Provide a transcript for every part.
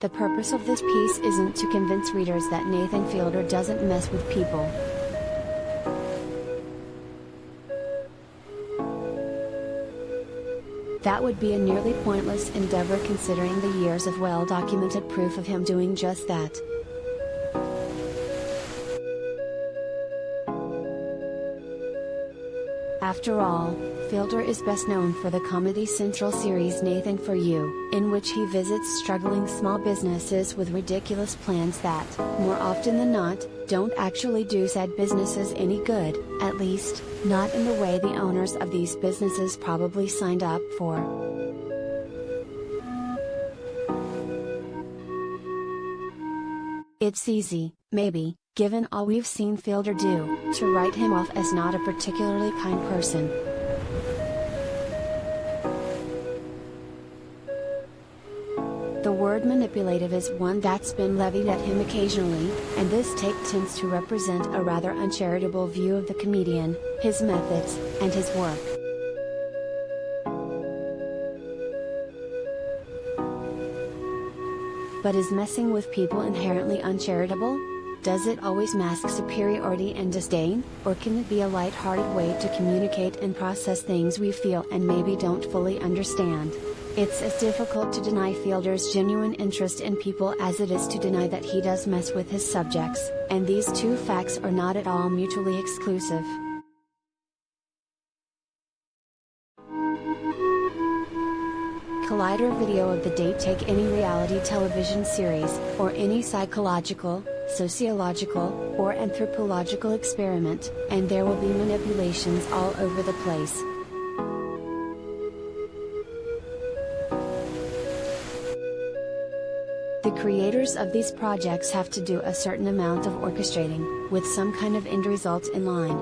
The purpose of this piece isn't to convince readers that Nathan Fielder doesn't mess with people. That would be a nearly pointless endeavor considering the years of well-documented proof of him doing just that. After all, Fielder is best known for the Comedy Central series Nathan For You, in which he visits struggling small businesses with ridiculous plans that, more often than not, don't actually do said businesses any good, at least, not in the way the owners of these businesses probably signed up for. It's easy, maybe, given all we've seen Fielder do, to write him off as not a particularly kind person. The word manipulative is one that's been levied at him occasionally, and this take tends to represent a rather uncharitable view of the comedian, his methods, and his work. But is messing with people inherently uncharitable? Does it always mask superiority and disdain, or can it be a light-hearted way to communicate and process things we feel and maybe don't fully understand? It's as difficult to deny Fielder's genuine interest in people as it is to deny that he does mess with his subjects, and these two facts are not at all mutually exclusive. Collider video of the day. Take any reality television series, or any psychological, sociological, or anthropological experiment, and there will be manipulations all over the place. The creators of these projects have to do a certain amount of orchestrating, with some kind of end result in line.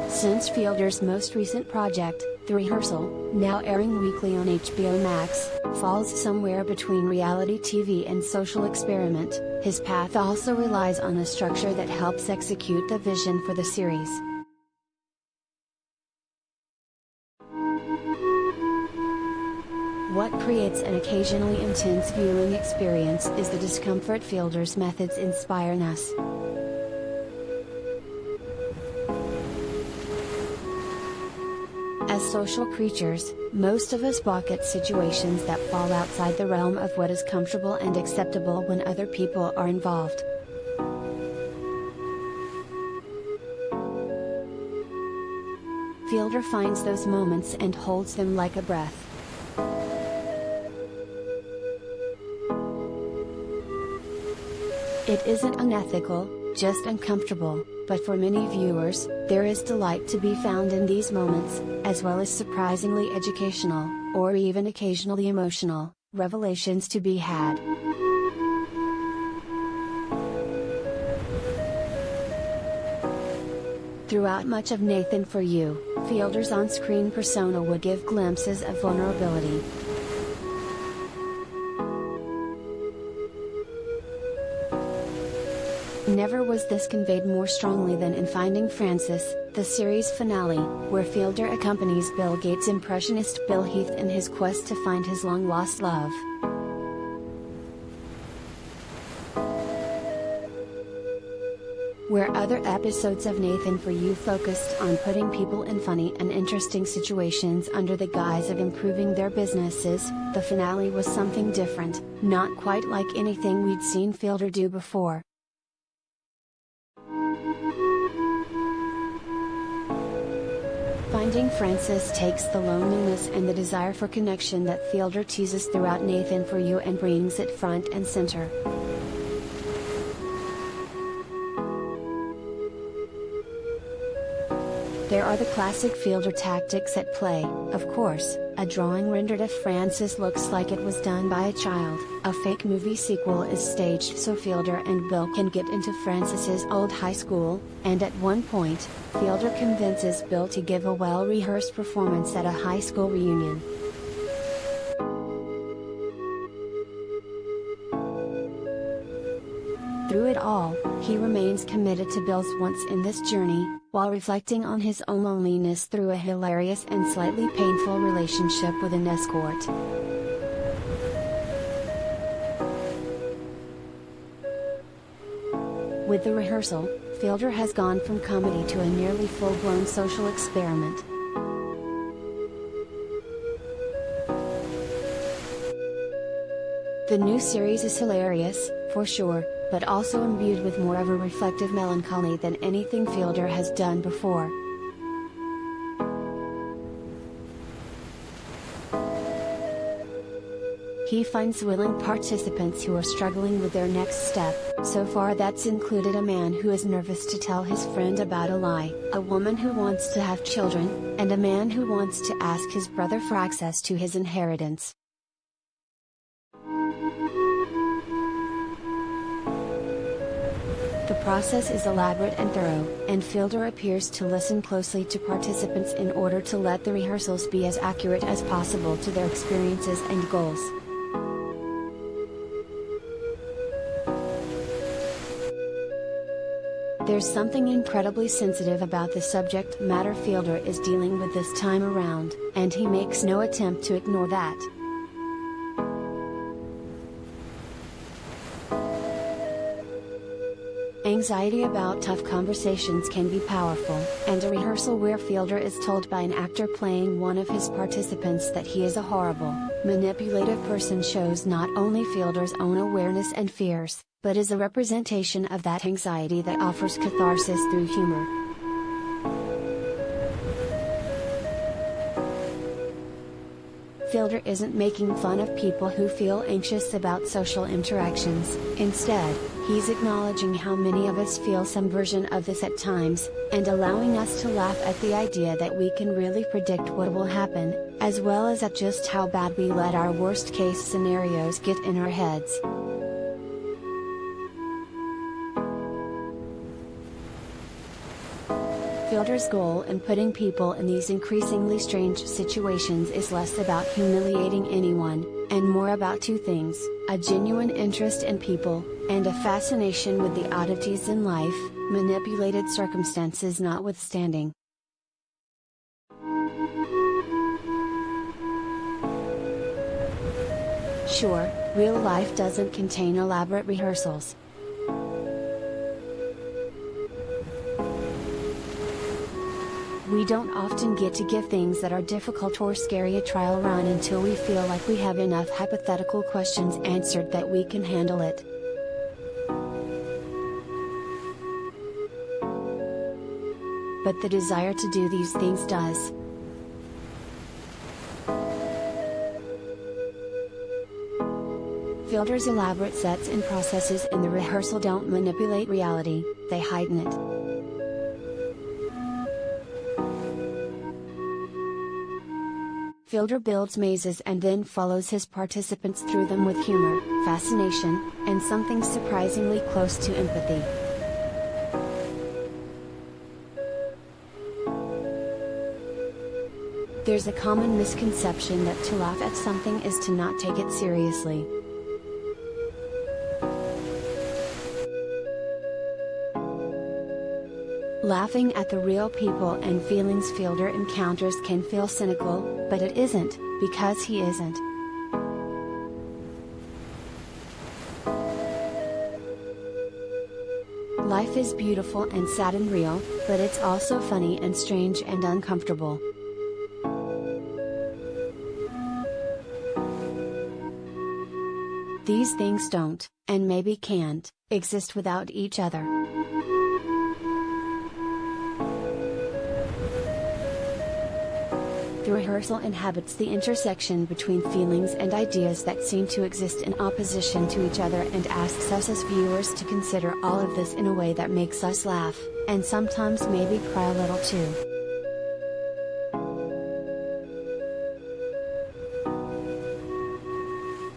Since Fielder's most recent project, The Rehearsal, now airing weekly on HBO Max, falls somewhere between reality TV and social experiment, his path also relies on a structure that helps execute the vision for the series. What creates an occasionally intense viewing experience is the discomfort Fielder's methods inspire in us. As social creatures, most of us balk at situations that fall outside the realm of what is comfortable and acceptable when other people are involved. Fielder finds those moments and holds them like a breath. It isn't unethical, just uncomfortable, but for many viewers, there is delight to be found in these moments, as well as surprisingly educational, or even occasionally emotional, revelations to be had. Throughout much of Nathan For You, Fielder's on-screen persona would give glimpses of vulnerability. Never was this conveyed more strongly than in Finding Frances, the series finale, where Fielder accompanies Bill Gates' impressionist Bill Heath in his quest to find his long-lost love. Where other episodes of Nathan For You focused on putting people in funny and interesting situations under the guise of improving their businesses, the finale was something different, not quite like anything we'd seen Fielder do before. Finding Frances takes the loneliness and the desire for connection that Fielder teases throughout Nathan For You and brings it front and center. There are the classic Fielder tactics at play, of course, a drawing rendered of Frances looks like it was done by a child, a fake movie sequel is staged so Fielder and Bill can get into Frances's old high school, and at one point, Fielder convinces Bill to give a well-rehearsed performance at a high school reunion. Through it all, He remains committed to Bill's wants in this journey, while reflecting on his own loneliness through a hilarious and slightly painful relationship with an escort. With The Rehearsal, Fielder has gone from comedy to a nearly full-blown social experiment. The new series is hilarious, for sure, but also imbued with more of a reflective melancholy than anything Fielder has done before. He finds willing participants who are struggling with their next step. So far that's included a man who is nervous to tell his friend about a lie, a woman who wants to have children, and a man who wants to ask his brother for access to his inheritance. The process is elaborate and thorough, and Fielder appears to listen closely to participants in order to let the rehearsals be as accurate as possible to their experiences and goals. There's something incredibly sensitive about the subject matter Fielder is dealing with this time around, and he makes no attempt to ignore that. Anxiety about tough conversations can be powerful, and a rehearsal where Fielder is told by an actor playing one of his participants that he is a horrible, manipulative person shows not only Fielder's own awareness and fears, but is a representation of that anxiety that offers catharsis through humor. Fielder isn't making fun of people who feel anxious about social interactions. Instead, he's acknowledging how many of us feel some version of this at times, and allowing us to laugh at the idea that we can really predict what will happen, as well as at just how bad we let our worst case scenarios get in our heads. Fielder's goal in putting people in these increasingly strange situations is less about humiliating anyone, and more about two things: a genuine interest in people, and a fascination with the oddities in life, manipulated circumstances notwithstanding. Sure, real life doesn't contain elaborate rehearsals. We don't often get to give things that are difficult or scary a trial run until we feel like we have enough hypothetical questions answered that we can handle it. But the desire to do these things does. Fielder's elaborate sets and processes in The Rehearsal don't manipulate reality, they heighten it. Fielder builds mazes and then follows his participants through them with humor, fascination, and something surprisingly close to empathy. There's a common misconception that to laugh at something is to not take it seriously. Laughing at the real people and feelings Fielder encounters can feel cynical, but it isn't, because he isn't. Life is beautiful and sad and real, but it's also funny and strange and uncomfortable. These things don't, and maybe can't, exist without each other. The rehearsal inhabits the intersection between feelings and ideas that seem to exist in opposition to each other and asks us as viewers to consider all of this in a way that makes us laugh, and sometimes maybe cry a little too.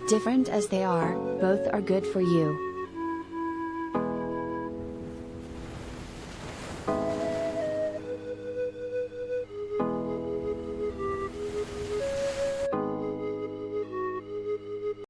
Different as they are, both are good for you.